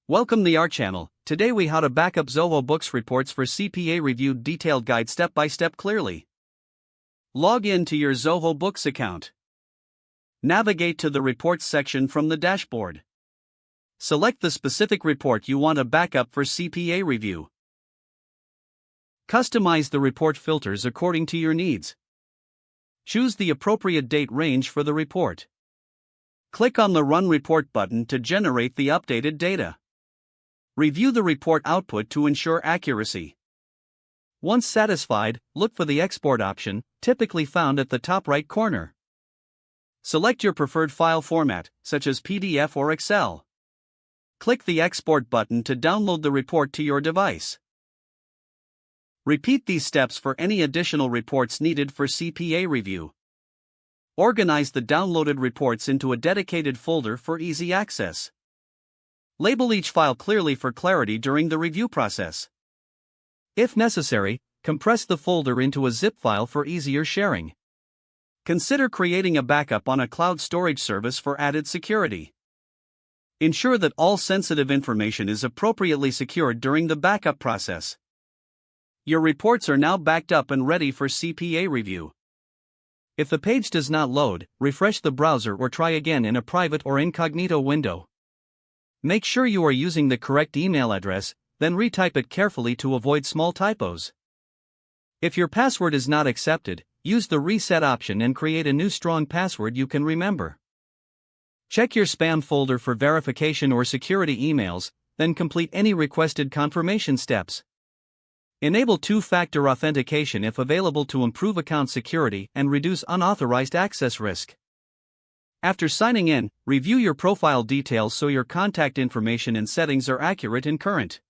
Welcome to our channel. Today we how to backup Zoho Books reports for CPA reviewed detailed guide step by step clearly. Log in to your Zoho Books account. Navigate to the reports section from the dashboard. Select the specific report you want to backup for CPA review. Customize the report filters according to your needs. Choose the appropriate date range for the report. Click on the Run Report button to generate the updated data. Review the report output to ensure accuracy. Once satisfied, look for the Export option, typically found at the top right corner. Select your preferred file format, such as PDF or Excel. Click the Export button to download the report to your device. Repeat these steps for any additional reports needed for CPA review. Organize the downloaded reports into a dedicated folder for easy access. Label each file clearly for clarity during the review process. If necessary, compress the folder into a zip file for easier sharing. Consider creating a backup on a cloud storage service for added security. Ensure that all sensitive information is appropriately secured during the backup process. Your reports are now backed up and ready for CPA review. If the page does not load, refresh the browser or try again in a private or incognito window. Make sure you are using the correct email address, then retype it carefully to avoid small typos. If your password is not accepted, use the reset option and create a new strong password you can remember. Check your spam folder for verification or security emails, then complete any requested confirmation steps. Enable two-factor authentication if available to improve account security and reduce unauthorized access risk. After signing in, review your profile details so your contact information and settings are accurate and current.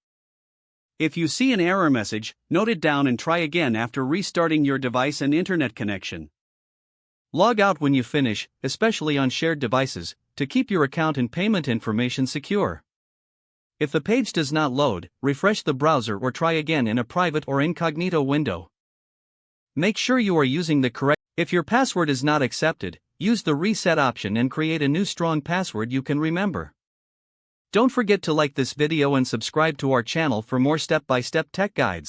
If you see an error message, note it down and try again after restarting your device and internet connection. Log out when you finish, especially on shared devices, to keep your account and payment information secure. If the page does not load, refresh the browser or try again in a private or incognito window. Make sure you are using the correct. If your password is not accepted, use the reset option and create a new strong password you can remember. Don't forget to like this video and subscribe to our channel for more step-by-step tech guides.